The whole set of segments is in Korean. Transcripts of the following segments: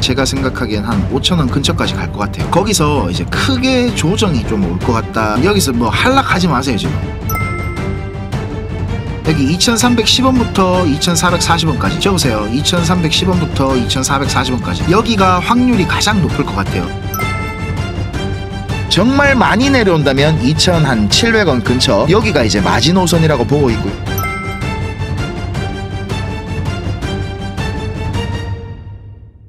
제가 생각하기엔 한 5,000원 근처까지 갈 것 같아요. 거기서 이제 크게 조정이 좀 올 것 같다. 여기서 뭐 한락하지 마세요 지금. 여기 2,310원부터 2,440원까지 적으세요. 2,310원부터 2,440원까지 여기가 확률이 가장 높을 것 같아요. 정말 많이 내려온다면 2,700원 근처 여기가 이제 마지노선이라고 보고 있고요.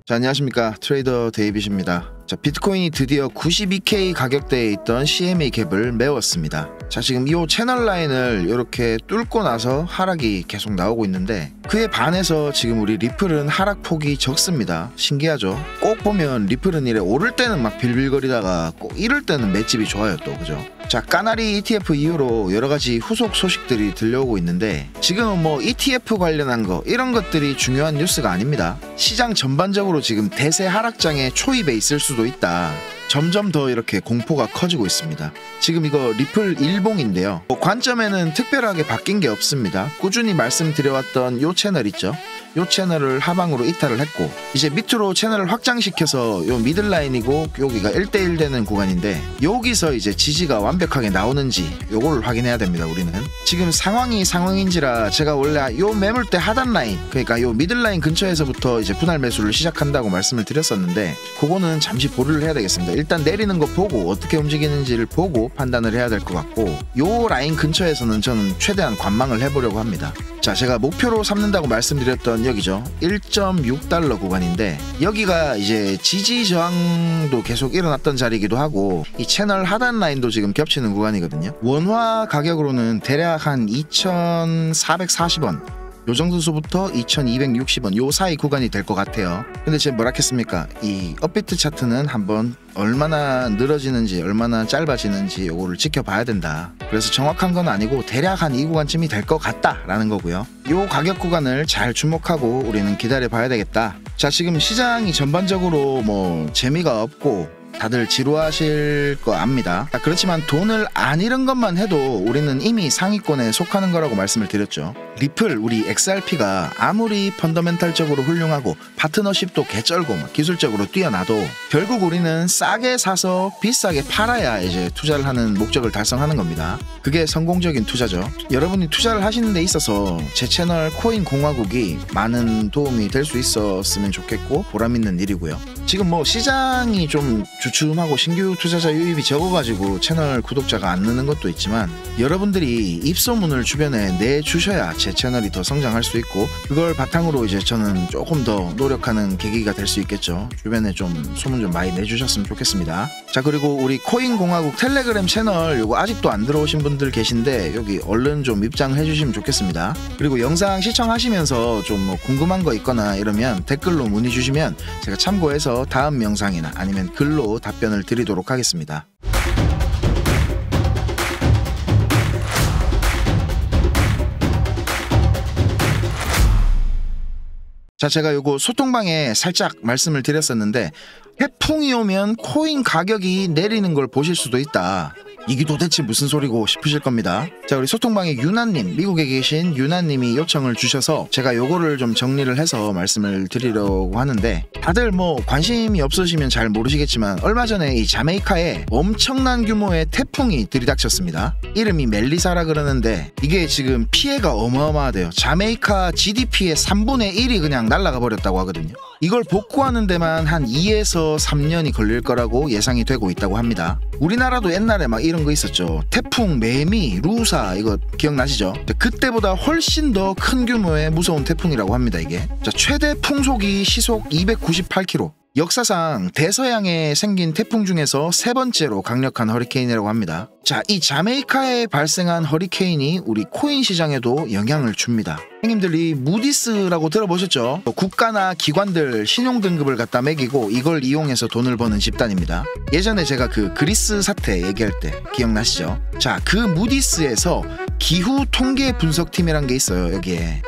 자, 안녕하십니까, 트레이더 데이빗입니다. 자, 비트코인이 드디어 92K 가격대에 있던 CMA 갭을 메웠습니다. 자, 지금 이 채널 라인을 이렇게 뚫고 나서 하락이 계속 나오고 있는데 그에 반해서 지금 우리 리플은 하락폭이 적습니다. 신기하죠? 꼭 보면 리플은 이래 오를 때는 막 빌빌거리다가 꼭 이럴 때는 맷집이 좋아요 또, 그죠? 자, 까나리 ETF 이후로 여러가지 후속 소식들이 들려오고 있는데 지금은 뭐 ETF 관련한 거 이런 것들이 중요한 뉴스가 아닙니다. 시장 전반적으로 지금 대세 하락장에 초입에 있을 수도 있다. 점점 더 이렇게 공포가 커지고 있습니다. 지금 이거 리플 일봉인데요. 관점에는 특별하게 바뀐 게 없습니다. 꾸준히 말씀드려왔던 요 채널 있죠? 요 채널을 하방으로 이탈을 했고 이제 밑으로 채널을 확장시켜서 요 미들라인이고 여기가 1대1 되는 구간인데 여기서 이제 지지가 완벽하게 나오는지 요걸 확인해야 됩니다. 우리는 지금 상황이 상황인지라 제가 원래 요 매물대 하단 라인, 그러니까 요 미들라인 근처에서부터 이제 분할 매수를 시작한다고 말씀을 드렸었는데 그거는 잠시 보류를 해야 되겠습니다. 일단 내리는 거 보고 어떻게 움직이는지를 보고 판단을 해야 될 것 같고 요 라인 근처에서는 저는 최대한 관망을 해보려고 합니다. 자, 제가 목표로 삼는다고 말씀드렸던 여기죠. 1.6달러 구간인데 여기가 이제 지지 저항도 계속 일어났던 자리이기도 하고 이 채널 하단 라인도 지금 겹치는 구간이거든요. 원화 가격으로는 대략 한 2,440원 요 정도 수부터 2,260원 요 사이 구간이 될 것 같아요. 근데 제가 뭐라 했습니까? 이 업비트 차트는 한번 얼마나 늘어지는지 얼마나 짧아지는지 요거를 지켜봐야 된다. 그래서 정확한 건 아니고 대략 한 이 구간쯤이 될 것 같다 라는 거고요. 요 가격 구간을 잘 주목하고 우리는 기다려 봐야 되겠다. 자, 지금 시장이 전반적으로 뭐 재미가 없고 다들 지루하실 거 압니다. 그렇지만 돈을 안 잃은 것만 해도 우리는 이미 상위권에 속하는 거라고 말씀을 드렸죠. 리플 우리 XRP가 아무리 펀더멘탈적으로 훌륭하고 파트너십도 개쩔고 막 기술적으로 뛰어나도 결국 우리는 싸게 사서 비싸게 팔아야 이제 투자를 하는 목적을 달성하는 겁니다. 그게 성공적인 투자죠. 여러분이 투자를 하시는 데 있어서 제 채널 코인 공화국이 많은 도움이 될 수 있었으면 좋겠고 보람있는 일이고요. 지금 뭐 시장이 좀 주춤하고 신규 투자자 유입이 적어가지고 채널 구독자가 안 느는 것도 있지만 여러분들이 입소문을 주변에 내주셔야 제 채널이 더 성장할 수 있고 그걸 바탕으로 이제 저는 조금 더 노력하는 계기가 될 수 있겠죠. 주변에 좀 소문 좀 많이 내주셨으면 좋겠습니다. 자, 그리고 우리 코인공화국 텔레그램 채널 요거 아직도 안 들어오신 분들 계신데 여기 얼른 좀 입장해 주시면 좋겠습니다. 그리고 영상 시청하시면서 좀 뭐 궁금한 거 있거나 이러면 댓글로 문의 주시면 제가 참고해서 다음 영상이나 아니면 글로 답변을 드리도록 하겠습니다. 자, 제가 요거 소통방에 살짝 말씀을 드렸었는데 태풍이 오면 코인 가격이 내리는 걸 보실 수도 있다. 이게 도대체 무슨 소리고 싶으실 겁니다. 자, 우리 소통방에 유나님, 미국에 계신 유나님이 요청을 주셔서 제가 요거를 좀 정리를 해서 말씀을 드리려고 하는데 다들 뭐 관심이 없으시면 잘 모르시겠지만 얼마 전에 이 자메이카에 엄청난 규모의 태풍이 들이닥쳤습니다. 이름이 멜리사라 그러는데 이게 지금 피해가 어마어마하대요. 자메이카 GDP의 3분의 1이 그냥 날아가 버렸다고 하거든요. 이걸 복구하는 데만 한 2에서 3년이 걸릴 거라고 예상이 되고 있다고 합니다. 우리나라도 옛날에 막 이런 거 있었죠. 태풍, 매미, 루사 이거 기억나시죠? 그때보다 훨씬 더 큰 규모의 무서운 태풍이라고 합니다. 이게 자, 최대 풍속이 시속 298km, 역사상 대서양에 생긴 태풍 중에서 세 번째로 강력한 허리케인이라고 합니다. 자, 이 자메이카에 발생한 허리케인이 우리 코인 시장에도 영향을 줍니다. 형님들이 무디스라고 들어보셨죠? 국가나 기관들 신용등급을 갖다 매기고 이걸 이용해서 돈을 버는 집단입니다. 예전에 제가 그 그리스 사태 얘기할 때 기억나시죠? 자, 그 무디스에서 기후 통계 분석팀이란 게 있어요.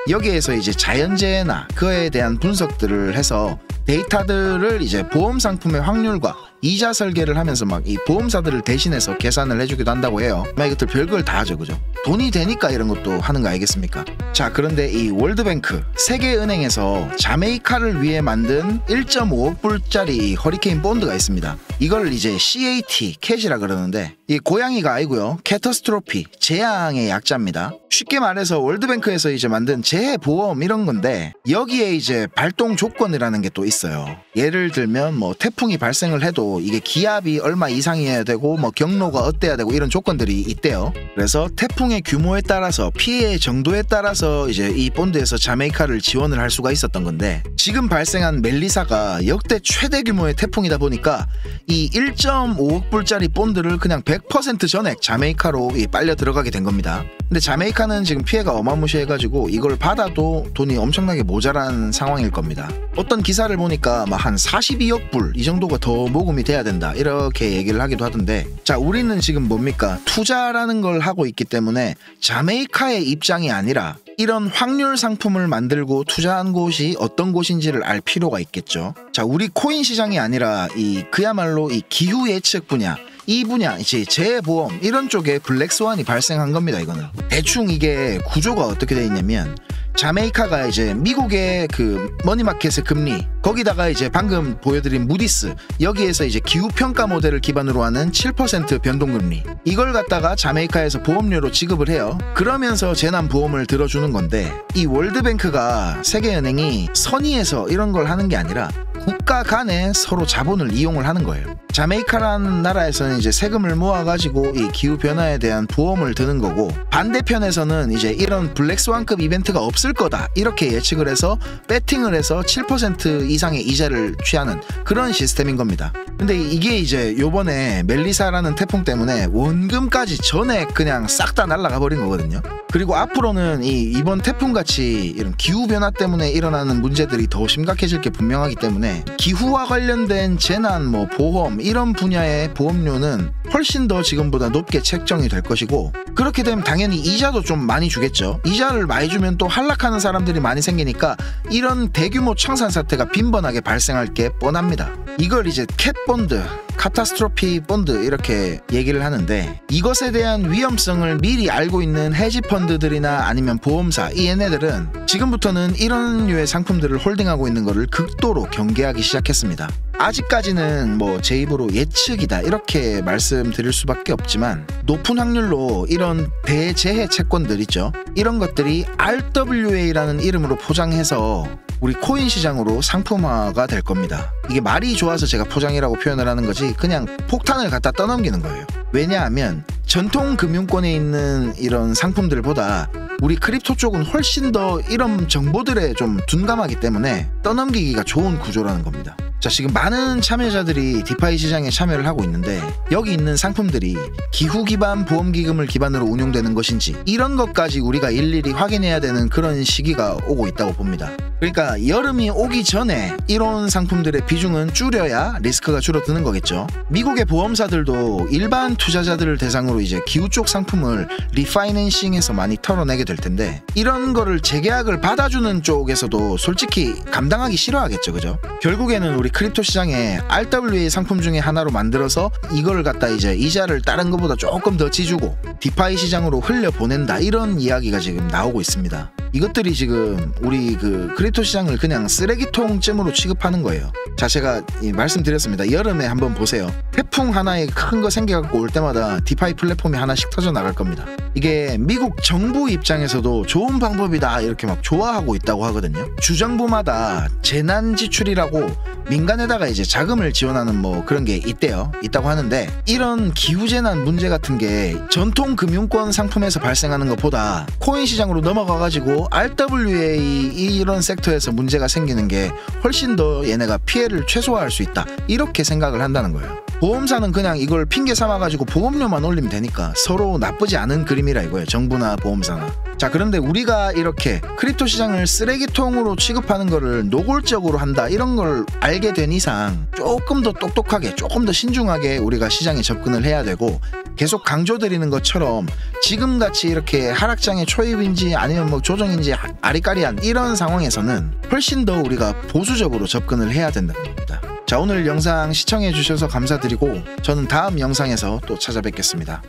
여기에서 이제 자연재해나 그에 대한 분석들을 해서 데이터들을 이제 보험 상품의 확률과 이자 설계를 하면서 막 이 보험사들을 대신해서 계산을 해주기도 한다고 해요. 막 이것들 별걸 다 하죠, 그죠? 돈이 되니까 이런 것도 하는 거 아니겠습니까? 자, 그런데 이 월드뱅크 세계은행에서 자메이카를 위해 만든 1.5억 불짜리 허리케인 본드가 있습니다. 이걸 이제 CAT, 캣이라 그러는데 이 고양이가 아니고요, 캐터스트로피, 재앙의 약자입니다. 쉽게 말해서 월드뱅크에서 이제 만든 재해보험 이런 건데 여기에 이제 발동 조건이라는 게 또 있어요. 예를 들면 뭐 태풍이 발생을 해도 이게 기압이 얼마 이상이어야 되고 뭐 경로가 어때야 되고 이런 조건들이 있대요. 그래서 태풍의 규모에 따라서 피해의 정도에 따라서 이제 이 본드에서 자메이카를 지원을 할 수가 있었던 건데 지금 발생한 멜리사가 역대 최대 규모의 태풍이다 보니까 이 1.5억 불짜리 본드를 그냥 100% 전액 자메이카로 빨려 들어가게 된 겁니다. 근데 자메이카는 지금 피해가 어마무시해가지고 이걸 받아도 돈이 엄청나게 모자란 상황일 겁니다. 어떤 기사를 보니까 막 한 42억 불 이 정도가 더 모금이 돼야 된다 이렇게 얘기를 하기도 하던데, 자, 우리는 지금 뭡니까? 투자라는 걸 하고 있기 때문에 자메이카의 입장이 아니라 이런 확률 상품을 만들고 투자한 곳이 어떤 곳인지를 알 필요가 있겠죠. 자, 우리 코인 시장이 아니라 그야말로 이 기후 예측 분야, 이 분야, 이제 재해보험 이런 쪽에 블랙스완이 발생한 겁니다. 이거는 대충 이게 구조가 어떻게 돼 있냐면, 자메이카가 이제 미국의 그 머니마켓의 금리, 거기다가 이제 방금 보여드린 무디스, 여기에서 이제 기후평가 모델을 기반으로 하는 7% 변동금리, 이걸 갖다가 자메이카에서 보험료로 지급을 해요. 그러면서 재난보험을 들어주는 건데, 이 월드뱅크가 세계은행이 선의해서 이런 걸 하는 게 아니라 국가 간에 서로 자본을 이용을 하는 거예요. 자메이카라는 나라에서는 이제 세금을 모아가지고 이 기후변화에 대한 보험을 드는 거고, 반대편에서는 이제 이런 블랙스완급 이벤트가 없을 거다 이렇게 예측을 해서 배팅을 해서 7% 이상의 이자를 취하는 그런 시스템인 겁니다. 근데 이게 이제 요번에 멜리사라는 태풍 때문에 원금까지 전액 그냥 싹 다 날아가 버린 거거든요. 그리고 앞으로는 이번 태풍같이 이런 기후변화 때문에 일어나는 문제들이 더 심각해질 게 분명하기 때문에 기후와 관련된 재난, 뭐 보험 이런 분야의 보험료는 훨씬 더 지금보다 높게 책정이 될 것이고, 그렇게 되면 당연히 이자도 좀 많이 주겠죠. 이자를 많이 주면 또 한락하는 사람들이 많이 생기니까 이런 대규모 청산 사태가 빈번하게 발생할 게 뻔합니다. 이걸 이제 캣본드, 카타스트로피 본드 이렇게 얘기를 하는데, 이것에 대한 위험성을 미리 알고 있는 헤지펀드들이나 아니면 보험사, 이 얘네들은 지금부터는 이런 류의 상품들을 홀딩하고 있는 것을 극도로 경계하기 시작했습니다. 아직까지는 뭐 제 입으로 예측이다 이렇게 말씀드릴 수밖에 없지만, 높은 확률로 이런 대재해 채권들 있죠, 이런 것들이 RWA라는 이름으로 포장해서 우리 코인 시장으로 상품화가 될 겁니다. 이게 말이 좋아서 제가 포장이라고 표현을 하는 거지 그냥 폭탄을 갖다 떠넘기는 거예요. 왜냐하면 전통 금융권에 있는 이런 상품들보다 우리 크립토 쪽은 훨씬 더 이런 정보들에 좀 둔감하기 때문에 떠넘기기가 좋은 구조라는 겁니다. 자, 지금 많은 참여자들이 디파이 시장에 참여를 하고 있는데, 여기 있는 상품들이 기후 기반 보험기금을 기반으로 운용되는 것인지 이런 것까지 우리가 일일이 확인해야 되는 그런 시기가 오고 있다고 봅니다. 그러니까 여름이 오기 전에 이런 상품들의 비중은 줄여야 리스크가 줄어드는 거겠죠. 미국의 보험사들도 일반 투자자들을 대상으로 이제 기후 쪽 상품을 리파이낸싱해서 많이 털어내게 될 텐데, 이런 거를 재계약을 받아주는 쪽에서도 솔직히 감당하기 싫어하겠죠, 그죠? 결국에는 우리 크립토 시장에 RWA 상품 중에 하나로 만들어서 이걸 갖다 이제 이자를 다른 것보다 조금 더 지주고 디파이 시장으로 흘려보낸다, 이런 이야기가 지금 나오고 있습니다. 이것들이 지금 우리 그 크립토 시장을 그냥 쓰레기통쯤으로 취급하는 거예요. 자, 제가 말씀드렸습니다. 여름에 한번 보세요. 태풍 하나에 큰 거 생겨갖고 올 때마다 디파이 플랫폼이 하나씩 터져 나갈 겁니다. 이게 미국 정부 입장에서도 좋은 방법이다 이렇게 막 좋아하고 있다고 하거든요. 주정부마다 재난 지출이라고 민간에다가 이제 자금을 지원하는 뭐 그런 게 있다고 하는데, 이런 기후재난 문제 같은 게 전통 금융권 상품에서 발생하는 것보다 코인 시장으로 넘어가가지고 RWA 이런 섹터에서 문제가 생기는 게 훨씬 더 얘네가 피해를 최소화할 수 있다 이렇게 생각을 한다는 거예요. 보험사는 그냥 이걸 핑계 삼아가지고 보험료만 올리면 되니까 서로 나쁘지 않은 그림이라 이거예요, 정부나 보험사나. 자, 그런데 우리가 이렇게 크립토 시장을 쓰레기통으로 취급하는 거를 노골적으로 한다 이런 걸 알게 된 이상 조금 더 똑똑하게, 조금 더 신중하게 우리가 시장에 접근을 해야 되고, 계속 강조드리는 것처럼 지금같이 이렇게 하락장의 초입인지 아니면 뭐 조정인지 아리까리한 이런 상황에서는 훨씬 더 우리가 보수적으로 접근을 해야 된다는 겁니다. 자, 오늘 영상 시청해 주셔서 감사드리고 저는 다음 영상에서 또 찾아뵙겠습니다.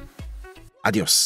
아디오스.